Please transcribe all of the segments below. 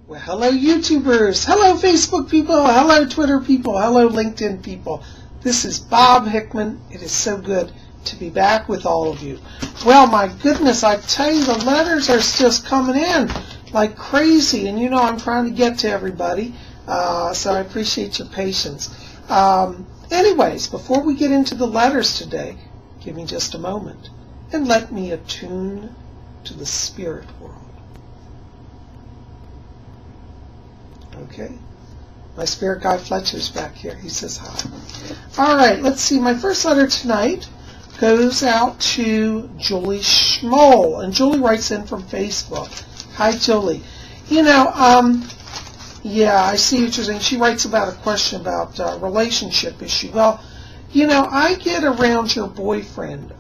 Well, hello YouTubers, hello Facebook people, hello Twitter people, hello LinkedIn people. This is Bob Hickman. It is so good to be back with all of you. Well, my goodness, I tell you, the letters are just coming in like crazy, and you know I'm trying to get to everybody, so I appreciate your patience. Anyways, before we get into the letters today, give me just a moment and let me attune to the spirit world. Okay, my spirit guy Fletcher's back here. He says hi. All right, let's see. My first letter tonight goes out to Julie Schmoll, and Julie writes in from Facebook. Hi, Julie. You know, yeah, I see what you're saying. She writes about a question about relationship issue. Well, you know, I get around your boyfriend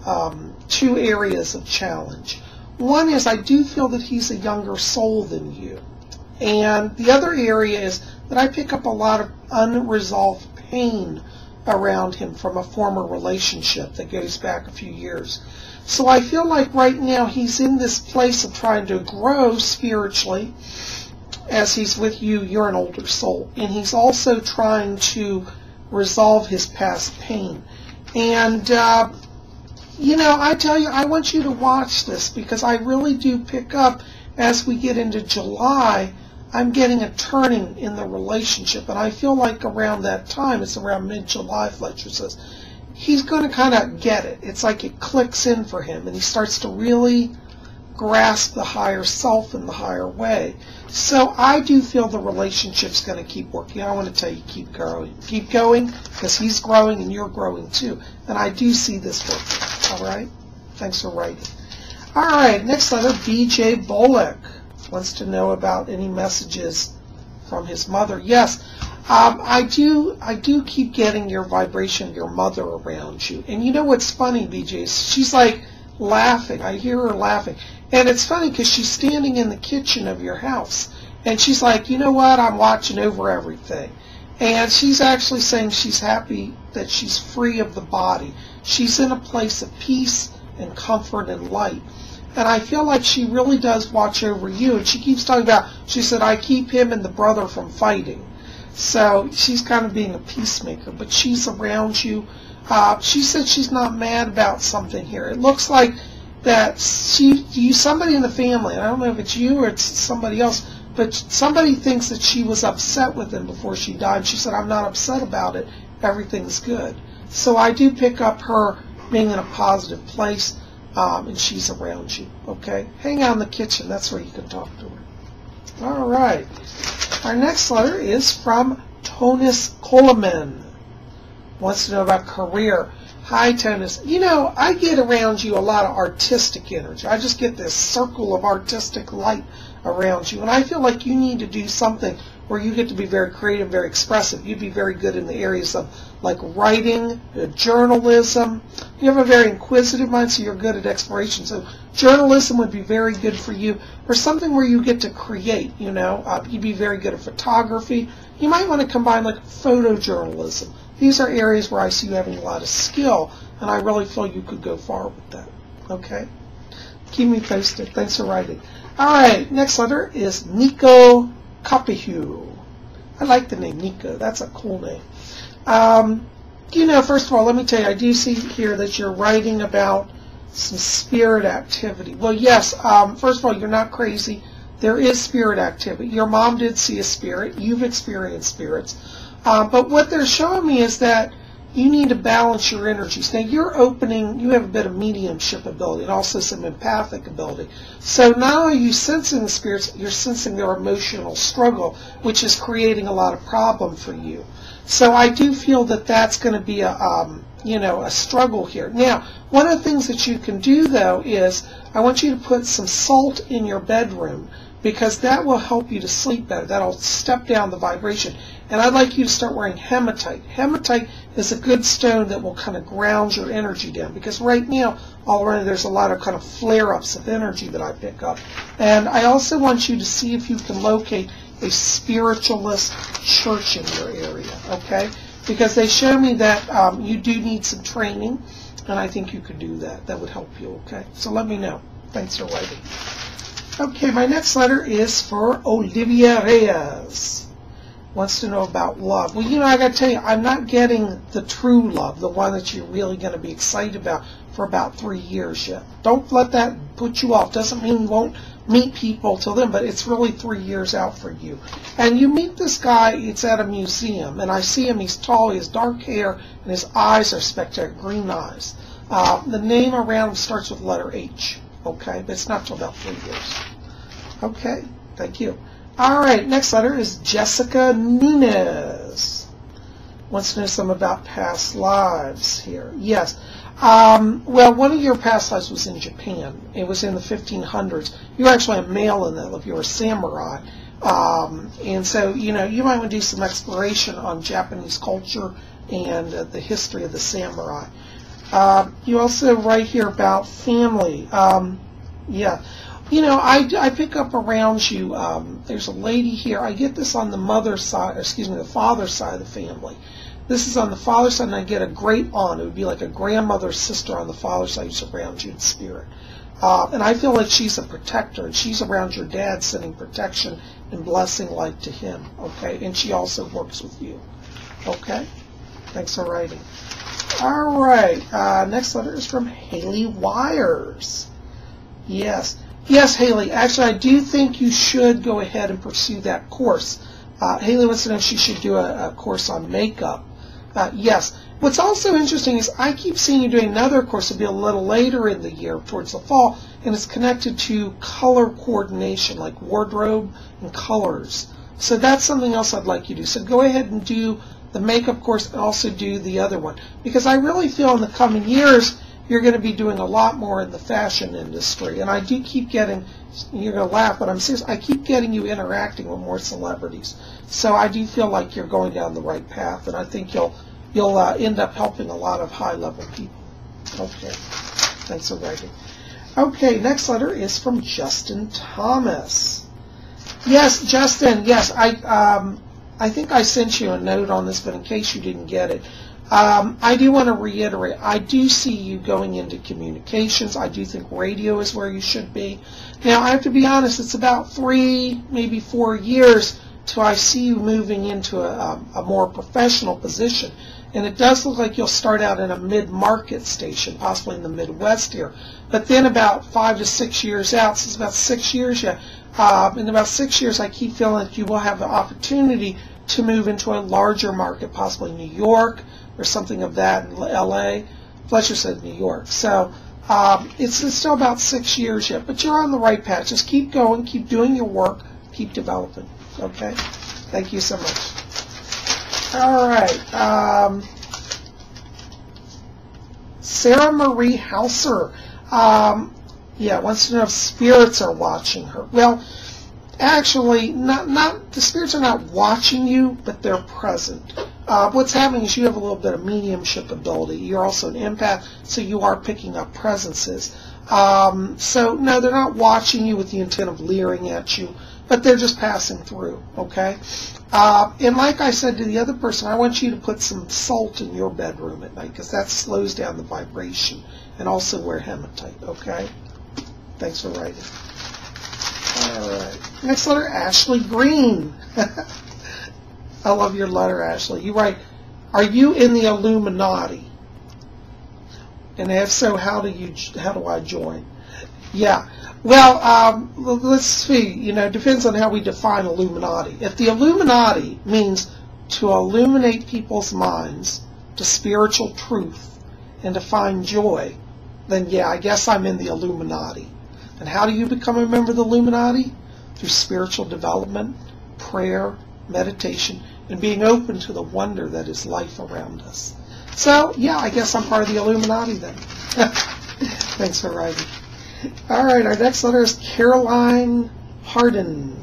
two areas of challenge. One is I do feel that he's a younger soul than you. And the other area is that I pick up a lot of unresolved pain around him from a former relationship that goes back a few years. So I feel like right now he's in this place of trying to grow spiritually as he's with you. You're an older soul. And he's also trying to resolve his past pain. And, you know, I tell you, I want you to watch this because I really do pick up as we get into July. I'm getting a turning in the relationship, and I feel like around that time, it's around mid-July, Fletcher says, he's going to kind of get it. It's like it clicks in for him, and he starts to really grasp the higher self in the higher way. So I do feel the relationship's going to keep working. I want to tell you, keep going, because he's growing and you're growing too. And I do see this working. All right? Thanks for writing. All right, next letter, B.J. Bullock wants to know about any messages from his mother. Yes, I do keep getting your vibration of your mother around you. And you know what's funny, BJ? She's like laughing. I hear her laughing. And it's funny because she's standing in the kitchen of your house. And she's like, you know what? I'm watching over everything. And she's actually saying she's happy that she's free of the body. She's in a place of peace and comfort and light. And I feel like she really does watch over you. And she keeps talking about, she said, I keep him and the brother from fighting. So she's kind of being a peacemaker. But she's around you. She said she's not mad about something here. It looks like that somebody in the family, and I don't know if it's you or it's somebody else, but somebody thinks that she was upset with him before she died. She said, I'm not upset about it. Everything's good. So I do pick up her being in a positive place. And she's around you, okay? Hang out in the kitchen. That's where you can talk to her. All right. Our next letter is from Tonis Coleman. Wants to know about career. Hi, Tonis. You know, I get around you a lot of artistic energy. I just get this circle of artistic light around you. And I feel like you need to do something where you get to be very creative, very expressive. You'd be very good in the areas of like writing, journalism. You have a very inquisitive mind, so you're good at exploration. So journalism would be very good for you, or something where you get to create, you know. You'd be very good at photography. You might want to combine like photojournalism. These are areas where I see you having a lot of skill, and I really feel you could go far with that. Okay? Keep me posted. Thanks for writing. All right, next letter is Nico Capihu. I like the name Nico. That's a cool name. You know, first of all, let me tell you, I do see here that you're writing about some spirit activity. Well, yes, first of all, you're not crazy. There is spirit activity. Your mom did see a spirit. You've experienced spirits. But what they're showing me is that you need to balance your energies. Now, you're opening, you have a bit of mediumship ability and also some empathic ability. So not only are you sensing the spirits, you're sensing their emotional struggle, which is creating a lot of problem for you. So I do feel that that's going to be a struggle here. Now, one of the things that you can do, though, is I want you to put some salt in your bedroom because that will help you to sleep better. That'll step down the vibration. And I'd like you to start wearing hematite. Hematite is a good stone that will kind of ground your energy down because right now, all around there's a lot of kind of flare-ups of energy that I pick up. And I also want you to see if you can locate a spiritualist church in your area, okay? Because they show me that you do need some training, and I think you could do that. That would help you, okay? So let me know. Thanks for writing. Okay, my next letter is for Olivia Reyes. Wants to know about love. Well, you know, I got to tell you, I'm not getting the true love, the one that you're really going to be excited about for about 3 years yet. Don't let that put you off. Doesn't mean you won't meet people till then, but it's really 3 years out for you. And you meet this guy, it's at a museum, and I see him, he's tall, he has dark hair, and his eyes are spectacular, green eyes. The name around him starts with letter H, okay? But it's not till about 3 years. Okay, thank you. All right, next letter is Jessica Nunez. Wants to know something about past lives here. Yes. Well, one of your past lives was in Japan. It was in the 1500s. You were actually a male in that life. You were a samurai. And so, you know, you might want to do some exploration on Japanese culture and the history of the samurai. You also write here about family. Yeah. You know, I pick up around you, there's a lady here. I get this on the mother's side, the father's side of the family. This is on the father's side, and I get a great aunt. It would be like a grandmother's sister on the father's side who's around you in spirit. And I feel like she's a protector, and she's around your dad sending protection and blessing light to him, okay? And she also works with you, okay? Thanks for writing. All right, next letter is from Haley Wires. Yes. Yes, Haley, actually, I do think you should go ahead and pursue that course. Haley wants to know if she should do a course on makeup. Yes. What's also interesting is I keep seeing you doing another course. It'll be a little later in the year, towards the fall, and it's connected to color coordination, like wardrobe and colors. So that's something else I'd like you to do. So go ahead and do the makeup course and also do the other one. Because I really feel in the coming years, you're going to be doing a lot more in the fashion industry. And I do keep getting, you're going to laugh, but I'm serious, I keep getting you interacting with more celebrities. So I do feel like you're going down the right path, and I think you'll end up helping a lot of high-level people. Okay. Thanks for writing. Okay, next letter is from Justin Thomas. Yes, Justin, yes, I think I sent you a note on this, but in case you didn't get it, I do want to reiterate, I do see you going into communications. I do think radio is where you should be. Now, I have to be honest, it's about 3, maybe 4 years till I see you moving into a more professional position. And it does look like you'll start out in a mid-market station, possibly in the Midwest here. But then about 5 to 6 years out, so it's about 6 years yet, in about 6 years I keep feeling like you will have the opportunity to move into a larger market, possibly New York, or something of that in L.A. Fletcher said New York. So it's still about 6 years yet, but you're on the right path. Just keep going, keep doing your work, keep developing. Okay? Thank you so much. All right. Sara Marie Hauser. Wants to know if spirits are watching her. Well, actually, not the spirits are not watching you, but they're present. What's happening is you have a little bit of mediumship ability. You're also an empath, so you are picking up presences. So, no, they're not watching you with the intent of leering at you, but they're just passing through, okay? And like I said to the other person, I want you to put some salt in your bedroom at night, because that slows down the vibration, and also wear hematite, okay? Thanks for writing. All right. Next letter, Ashley Greene. I love your letter, Ashley. You write, are you in the Illuminati? And if so, how do I join? Yeah. Well, let's see. You know, it depends on how we define Illuminati. If the Illuminati means to illuminate people's minds to spiritual truth and to find joy, then yeah, I guess I'm in the Illuminati. And how do you become a member of the Illuminati? Through spiritual development, prayer, meditation, and being open to the wonder that is life around us. So, yeah, I guess I'm part of the Illuminati then. Thanks for writing. All right, our next letter is Caroline Harden.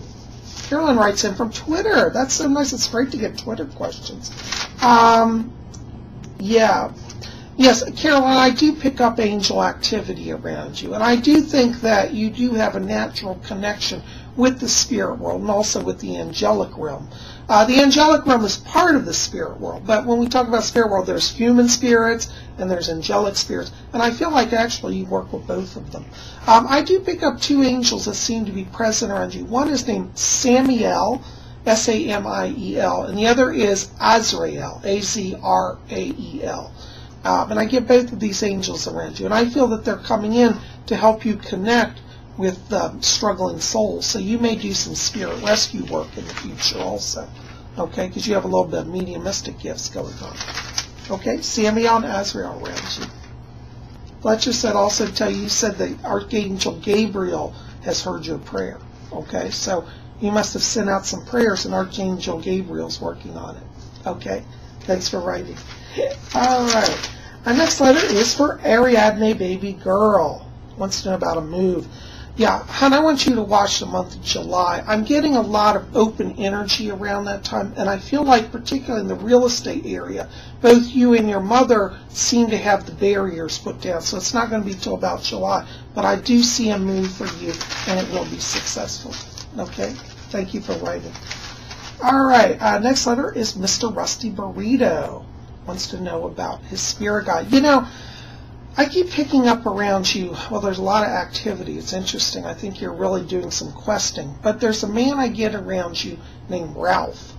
Caroline writes in from Twitter. That's so nice. It's great to get Twitter questions. Yeah. Yes, Caroline, I do pick up angel activity around you, and I do think that you do have a natural connection with the spirit world and also with the angelic realm. The angelic realm is part of the spirit world, but when we talk about spirit world, there's human spirits and there's angelic spirits, and I feel like actually you work with both of them. I do pick up two angels that seem to be present around you. One is named Samiel, S-A-M-I-E-L, and the other is Azrael, A-Z-R-A-E-L. And I get both of these angels around you, and I feel that they're coming in to help you connect with struggling souls. So you may do some spirit rescue work in the future also, okay, because you have a little bit of mediumistic gifts going on. Okay, Samiel and Azrael around you. Fletcher said also tell you, said that Archangel Gabriel has heard your prayer. Okay, so you must have sent out some prayers, and Archangel Gabriel's working on it. Okay, thanks for writing. All right. Our next letter is for Ariadne Baby Girl. Wants to know about a move. Yeah, hon, I want you to watch the month of July. I'm getting a lot of open energy around that time, and I feel like, particularly in the real estate area, both you and your mother seem to have the barriers put down, so it's not going to be till about July. But I do see a move for you, and it will be successful. Okay? Thank you for writing. All right, next letter is Mr. Rusty Burrito. Wants to know about his spirit guide. You know, I keep picking up around you, well, there's a lot of activity. It's interesting. I think you're really doing some questing. But there's a man I get around you named Ralph.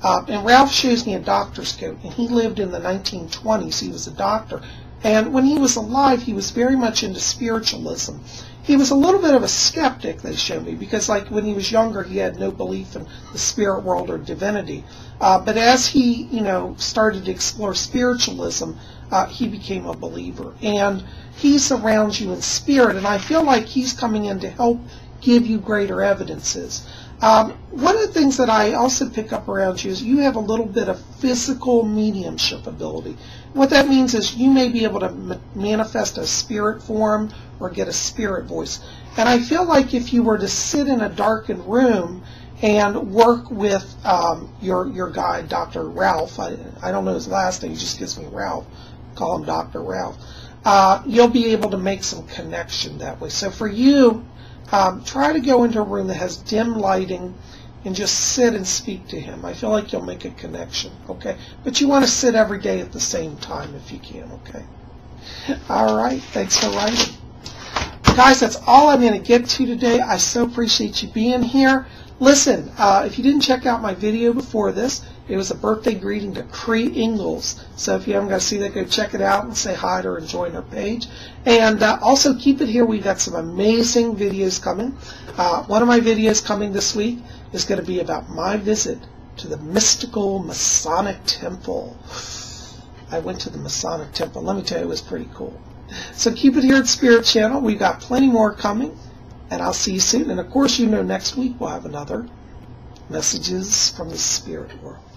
And Ralph shows me a doctor's coat. And he lived in the 1920s. He was a doctor. And when he was alive, he was very much into spiritualism. He was a little bit of a skeptic, they show me, because like when he was younger, he had no belief in the spirit world or divinity. But as he, you know, started to explore spiritualism, he became a believer. And he surrounds you in spirit, and I feel like he's coming in to help give you greater evidences. One of the things that I also pick up around you is you have a little bit of physical mediumship ability. What that means is you may be able to manifest a spirit form or get a spirit voice. And I feel like if you were to sit in a darkened room and work with your guide, Dr. Ralph, I don't know his last name, he just gives me Ralph, call him Dr. Ralph, you'll be able to make some connection that way. So for you, try to go into a room that has dim lighting and just sit and speak to him. I feel like you'll make a connection, okay? But you want to sit every day at the same time if you can, okay? All right, thanks for writing. Guys, that's all I'm going to get to today. I so appreciate you being here. Listen, if you didn't check out my video before this, it was a birthday greeting to Cree Ingalls. So if you haven't got to see that, go check it out and say hi to her and join her page. And also keep it here. We've got some amazing videos coming. One of my videos coming this week is going to be about my visit to the mystical Masonic Temple. I went to the Masonic Temple. Let me tell you, it was pretty cool. So keep it here at Spirit Channel. We've got plenty more coming. And I'll see you soon. And of course, you know, next week we'll have another Messages from the Spirit World.